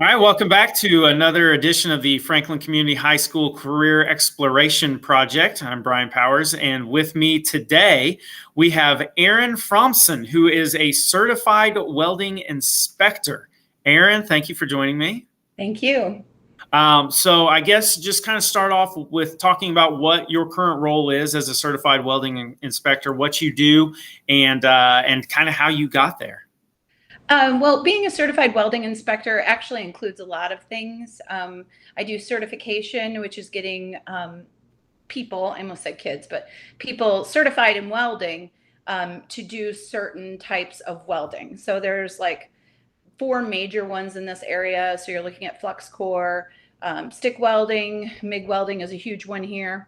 All right, welcome back to another edition of the Franklin Community High School Career Exploration Project. I'm Brian Powers, and with me today we have Erin Fromson, who is a certified welding inspector. Erin, thank you for joining me. Thank you. So I guess just kind of start off with talking about what your current role is as a certified welding inspector, what you do, and kind of how you got there. Well, being a certified welding inspector actually includes a lot of things. I do certification, which is getting people, I almost said kids, but people certified in welding to do certain types of welding. So there's like 4 major ones in this area. So you're looking at flux core, stick welding, MIG welding is a huge one here.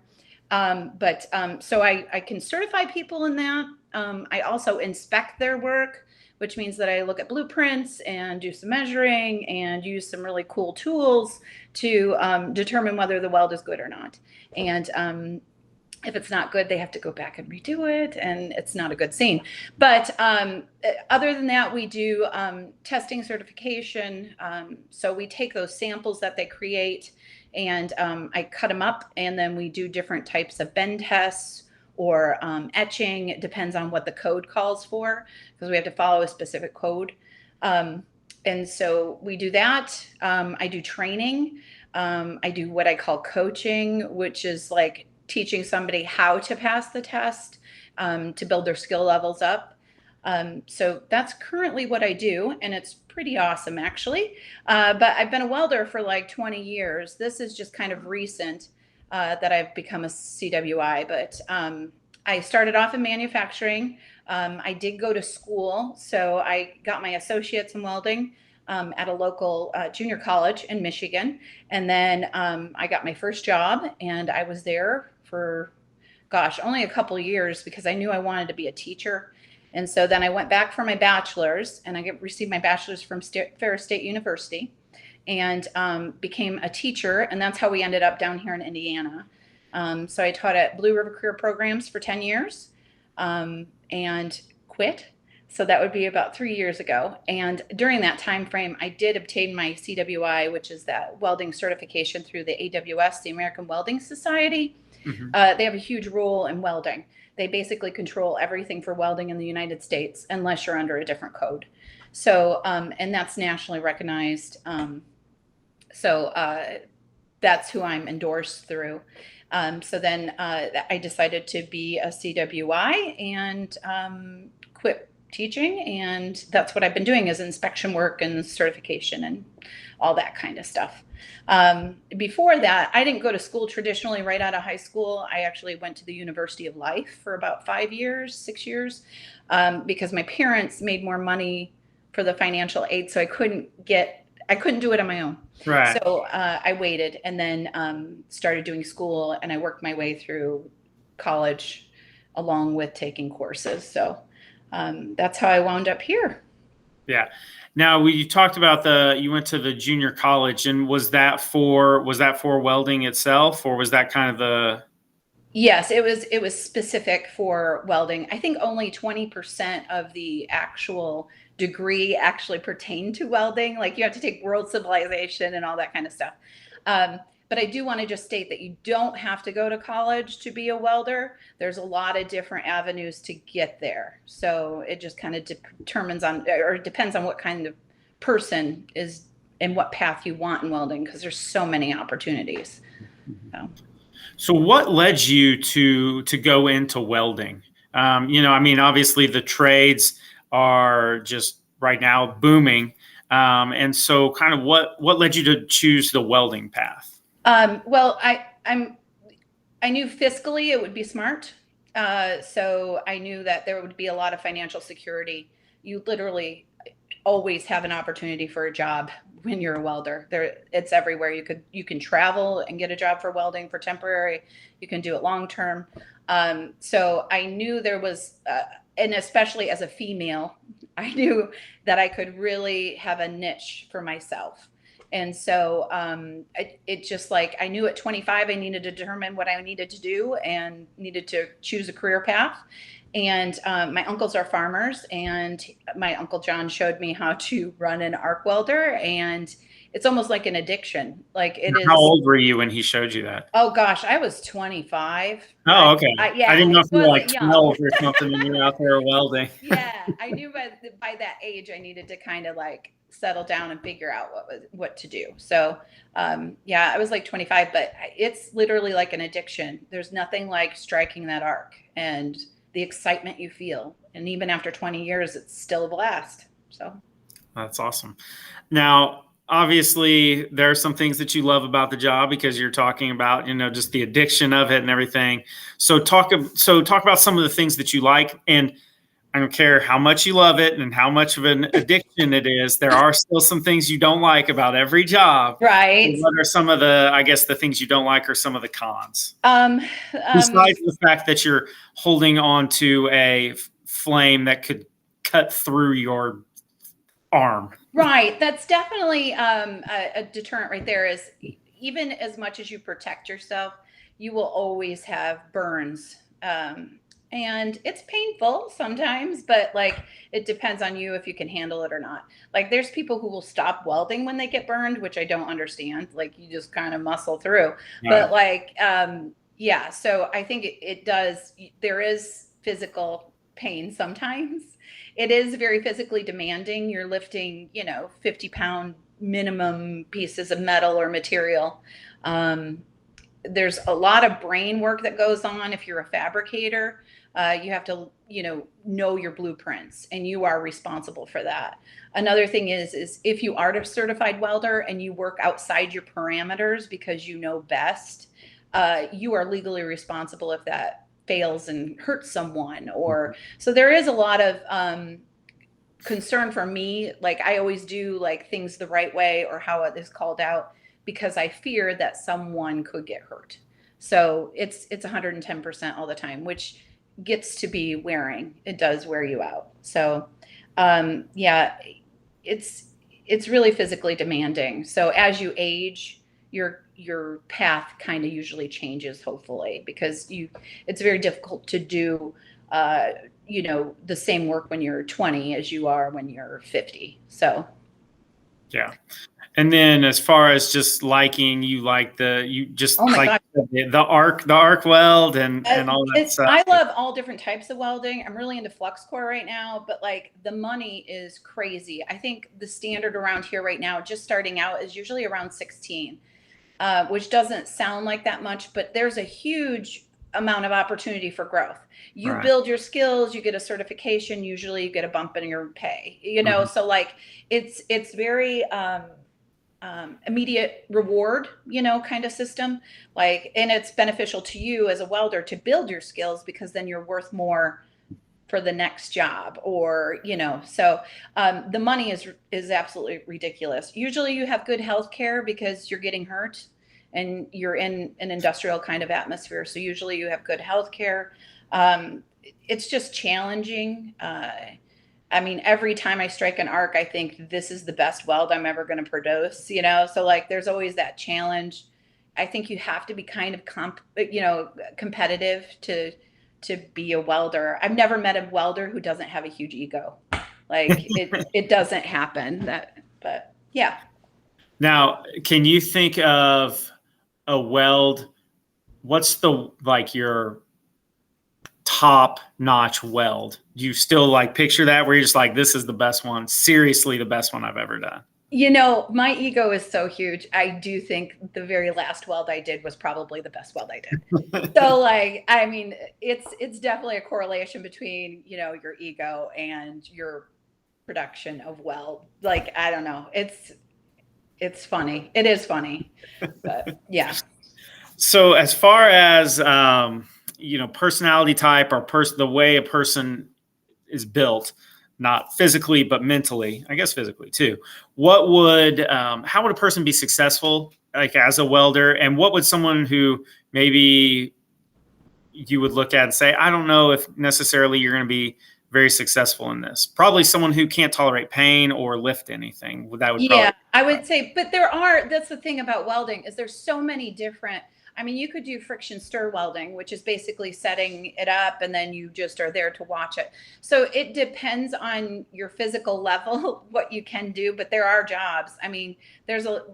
So I can certify people in that. I also inspect their work, which means that I look at blueprints and do some measuring and use some really cool tools to determine whether the weld is good or not. And if it's not good, they have to go back and redo it, and it's not a good scene. But other than that, we do testing certification. So we take those samples that they create, and I cut them up, and then we do different types of bend tests or etching. It depends on what the code calls for, because we have to follow a specific code. And so we do that. I do training. I do what I call coaching, which is like teaching somebody how to pass the test to build their skill levels up. So that's currently what I do, and it's pretty awesome, actually. But I've been a welder for like 20 years. This is just kind of recent that I've become a CWI, but I started off in manufacturing. I did go to school, so I got my associates in welding at a local junior college in Michigan. And then I got my first job, and I was there for, gosh, only a couple years because I knew I wanted to be a teacher. And so then I went back for my bachelor's, and I received my bachelor's from Ferris State University, and became a teacher. And that's how we ended up down here in Indiana. So I taught at Blue River Career Programs for 10 years and quit. So that would be about 3 years ago. And during that time frame, I did obtain my CWI, which is that welding certification through the AWS, the American Welding Society. They have a huge role in welding. They basically control everything for welding in the United States, unless you're under a different code. So, and that's nationally recognized. That's who I'm endorsed through. So then I decided to be a CWI and quit teaching, and that's what I've been doing, is inspection work and certification and all that kind of stuff. Before that, I didn't go to school traditionally right out of high school. I actually went to the University of Life for about 5 years, 6 years, because my parents made more money for the financial aid, so I couldn't do it on my own. Right. So I waited, and then started doing school, and I worked my way through college along with taking courses. So that's how I wound up here. Yeah. Now we talked about you went to the junior college, and was that for welding itself, or was that kind of the? Yes, it was specific for welding. I think only 20% of the actual degree actually pertained to welding. Like, you have to take world civilization and all that kind of stuff. But I do want to just state that you don't have to go to college to be a welder. There's a lot of different avenues to get there. So it just kind of depends on what kind of person is and what path you want in welding, because there's so many opportunities. So what led you to go into welding? I mean, obviously the trades are just right now booming. And so kind of what led you to choose the welding path? Well, I knew fiscally it would be smart. So I knew that there would be a lot of financial security. You literally always have an opportunity for a job when you're a welder. It's everywhere. You can travel and get a job for welding for temporary. You can do it long term. So I knew there was, and especially as a female, I knew that I could really have a niche for myself. And so it just, like, I knew at 25 I needed to determine what I needed to do and needed to choose a career path. And my uncles are farmers, and my Uncle John showed me how to run an arc welder, and it's almost like an addiction. Like it How is. old were you when he showed you that? Oh gosh, I was 25. Oh, okay. I Yeah, didn't know it if you were like wasn't young. 12 or something and you were out there welding. Yeah, I knew by that age I needed to kind of like settle down and figure out what to do. So, yeah, I was like 25, but it's literally like an addiction. There's nothing like striking that arc and the excitement you feel. And even after 20 years, it's still a blast. So, That's awesome. Now, obviously, there are some things that you love about the job because you're talking about, just the addiction of it and everything. So talk about some of the things that you like, and I don't care how much you love it and how much of an addiction it is. There are still some things you don't like about every job. So right. what are some of I guess the things you don't like or some of the cons? Um, Besides the fact that you're holding on to a flame that could cut through your arm. Right. That's definitely a deterrent right there is even as much as you protect yourself, you will always have burns. And it's painful sometimes, but like it depends on you if you can handle it or not. Like there's people who will stop welding when they get burned, which I don't understand. Like you just kind of muscle through. But like, yeah, so I think it does, there is physical pain sometimes. It is very physically demanding. You're lifting, 50-pound minimum pieces of metal or material. There's a lot of brain work that goes on. If you're a fabricator, you have to, know your blueprints, and you are responsible for that. Another thing is if you are a certified welder and you work outside your parameters because you know best, you are legally responsible if that fails and hurts someone. Or so there is a lot of concern for me. Like I always do like things the right way or how it is called out, because I fear that someone could get hurt. So it's 110% all the time, which gets to be wearing. It does wear you out. So yeah, it's really physically demanding. So as you age, your path kind of usually changes, hopefully, because it's very difficult to do the same work when you're 20 as you are when you're 50. So yeah. And then as far as just liking, you just oh my like God. the arc weld and all that stuff. I love all different types of welding. I'm really into flux core right now, but like the money is crazy. I think the standard around here right now, just starting out, is usually around 16, which doesn't sound like that much, but there's a huge amount of opportunity for growth. You Right. build your skills, you get a certification, usually you get a bump in your pay, so like it's very immediate reward, kind of system. Like, and it's beneficial to you as a welder to build your skills, because then you're worth more for the next job, or so the money is absolutely ridiculous. Usually you have good health care because you're getting hurt and you're in an industrial kind of atmosphere, so usually you have good health care. It's just challenging. I mean, every time I strike an arc, I think this is the best weld I'm ever going to produce, so like there's always that challenge. I think you have to be kind of competitive to be a welder. I've never met a welder who doesn't have a huge ego. Like it doesn't happen. But yeah. Now, can you think of a weld? What's your top notch weld? Do you still like picture that where you're just like, this is the best one, seriously the best one I've ever done? My ego is so huge. I do think the very last weld I did was probably the best weld I did. So like, I mean, it's definitely a correlation between, your ego and your production of weld. Like, I don't know. It's funny. It is funny, but yeah. So as far as, personality type or the way a person is built, not physically, but mentally, I guess physically too. How would a person be successful, like as a welder? And what would someone who maybe you would look at and say, I don't know if necessarily you're going to be very successful in this? Probably someone who can't tolerate pain or lift anything. That would Yeah, probably. I would say, but that's the thing about welding, is there's so many different, I mean, you could do friction stir welding, which is basically setting it up and then you just are there to watch it. So it depends on your physical level, what you can do, but there are jobs. I mean, there's a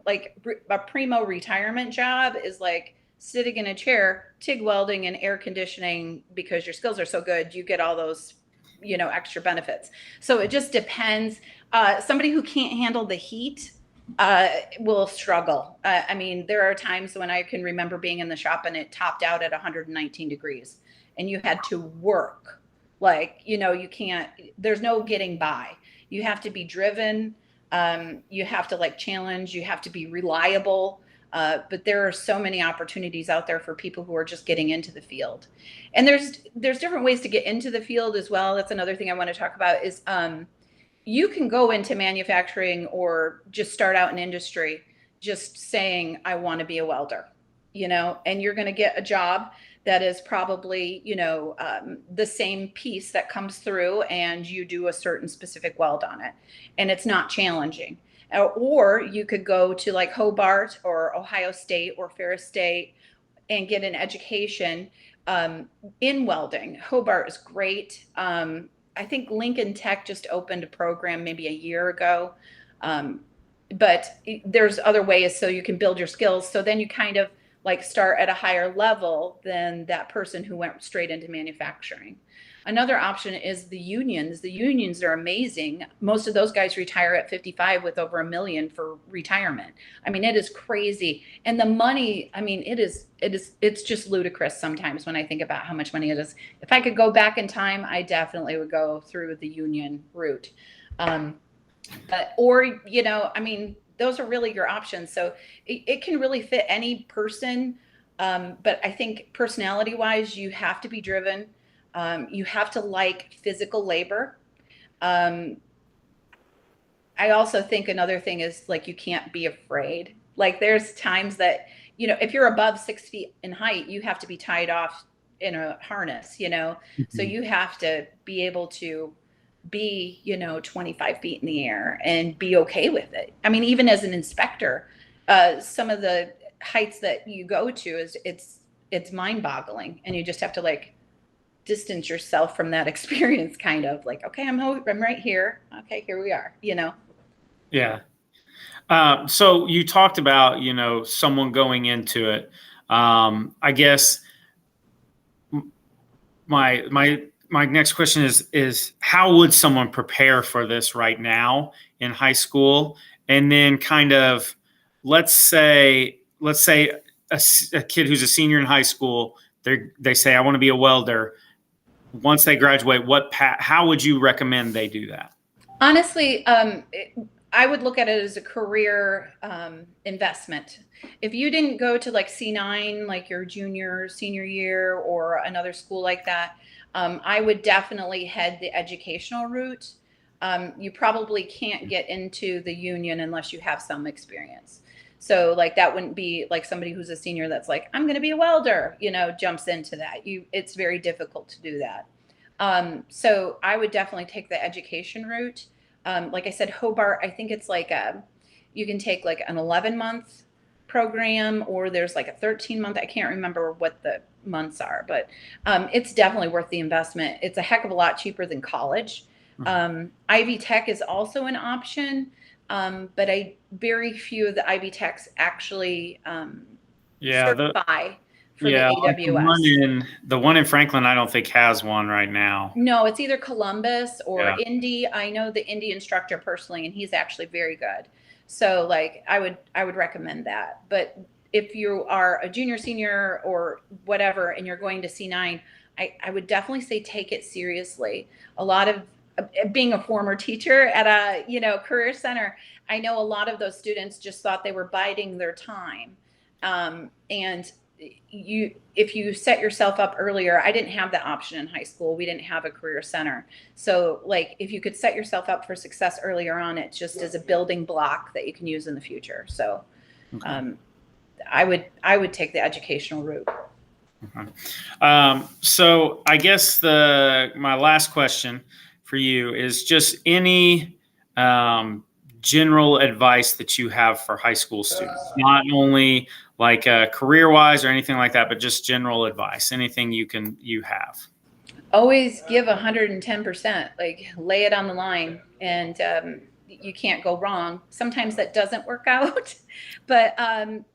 primo retirement job is like sitting in a chair, TIG welding and air conditioning, because your skills are so good, you get all those, extra benefits. So it just depends. Somebody who can't handle the heat will struggle. I mean, there are times when I can remember being in the shop and it topped out at 119 degrees and you had to work. Like, you can't, there's no getting by. You have to be driven. You have to challenge, you have to be reliable. But there are so many opportunities out there for people who are just getting into the field. And there's different ways to get into the field as well. That's another thing I want to talk about is, you can go into manufacturing or just start out in industry just saying, I want to be a welder, and you're going to get a job that is probably, the same piece that comes through and you do a certain specific weld on it. And it's not challenging. Or you could go to Hobart or Ohio State or Ferris State and get an education in welding. Hobart is great. I think Lincoln Tech just opened a program maybe a year ago. But there's other ways so you can build your skills. So then you kind of start at a higher level than that person who went straight into manufacturing. Another option is the unions. The unions are amazing. Most of those guys retire at 55 with over $1 million for retirement. I mean, it is crazy. And the money, I mean, it's just ludicrous sometimes when I think about how much money it is. If I could go back in time, I definitely would go through the union route. I mean, those are really your options. So it can really fit any person. But I think personality wise, you have to be driven. You have to like physical labor. I also think another thing is you can't be afraid. There's times that, if you're above 6 feet in height, you have to be tied off in a harness, Mm-hmm. So you have to be able to be, 25 feet in the air and be okay with it. I mean, even as an inspector, some of the heights that you go to it's mind boggling, and you just have to distance yourself from that experience, kind of okay, I'm right here. Okay, here we are, Yeah. So you talked about, someone going into it. I guess my next question is how would someone prepare for this right now in high school? And then kind of, let's say a kid who's a senior in high school, they say, I want to be a welder. Once they graduate, how would you recommend they do that? Honestly, I would look at it as a career investment. If you didn't go to C9, your senior year, or another school like that, I would definitely head the educational route. You probably can't get into the union unless you have some experience. So that wouldn't be somebody who's a senior that's I'm going to be a welder, jumps into that. It's very difficult to do that. So I would definitely take the education route. Like I said, Hobart, I think it's you can take an 11-month program, or there's a 13-month. I can't remember what the months are, but it's definitely worth the investment. It's a heck of a lot cheaper than college. Ivy Tech is also an option. But very few of the Ivy Techs actually certify for the AWS. The one in Franklin, I don't think has one right now. No, it's either Columbus or Indy. I know the Indy instructor personally, and he's actually very good. So I would recommend that. But if you are a junior, senior, or whatever, and you're going to C9, I would definitely say take it seriously. A lot of being a former teacher at a career center, I know a lot of those students just thought they were biding their time. And if you set yourself up earlier, I didn't have that option in high school. We didn't have a career center. So if you could set yourself up for success earlier on, it just is a building block that you can use in the future. So I would take the educational route. Okay. So I guess my last question for you is just any general advice that you have for high school students, not only like career-wise or anything like that, but just general advice, anything you have? Always give 110%, like lay it on the line, and you can't go wrong. Sometimes that doesn't work out, but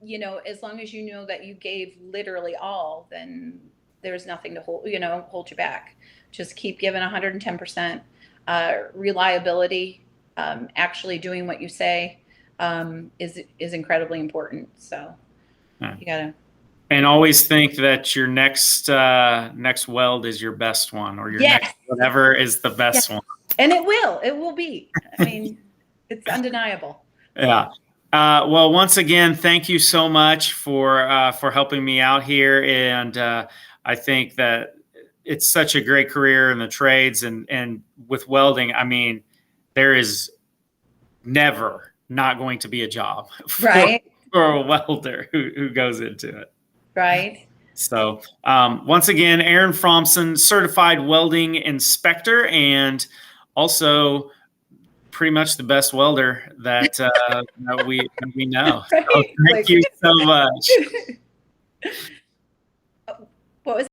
you know, as long as you know that you gave literally all, then there's nothing to hold you back. Just keep giving 110%. Reliability, actually doing what you say, is incredibly important. So you gotta. And always think that your next weld is your best one, or your next whatever is the best one. And it will be. I mean, it's undeniable. Yeah. Well, once again, thank you so much for helping me out here. And I think that it's such a great career in the trades, and with welding, I mean, there is never not going to be a job for a welder who goes into it. Right. So once again, Erin Fromson, certified welding inspector, and also pretty much the best welder that we know. Right. So thank you so much.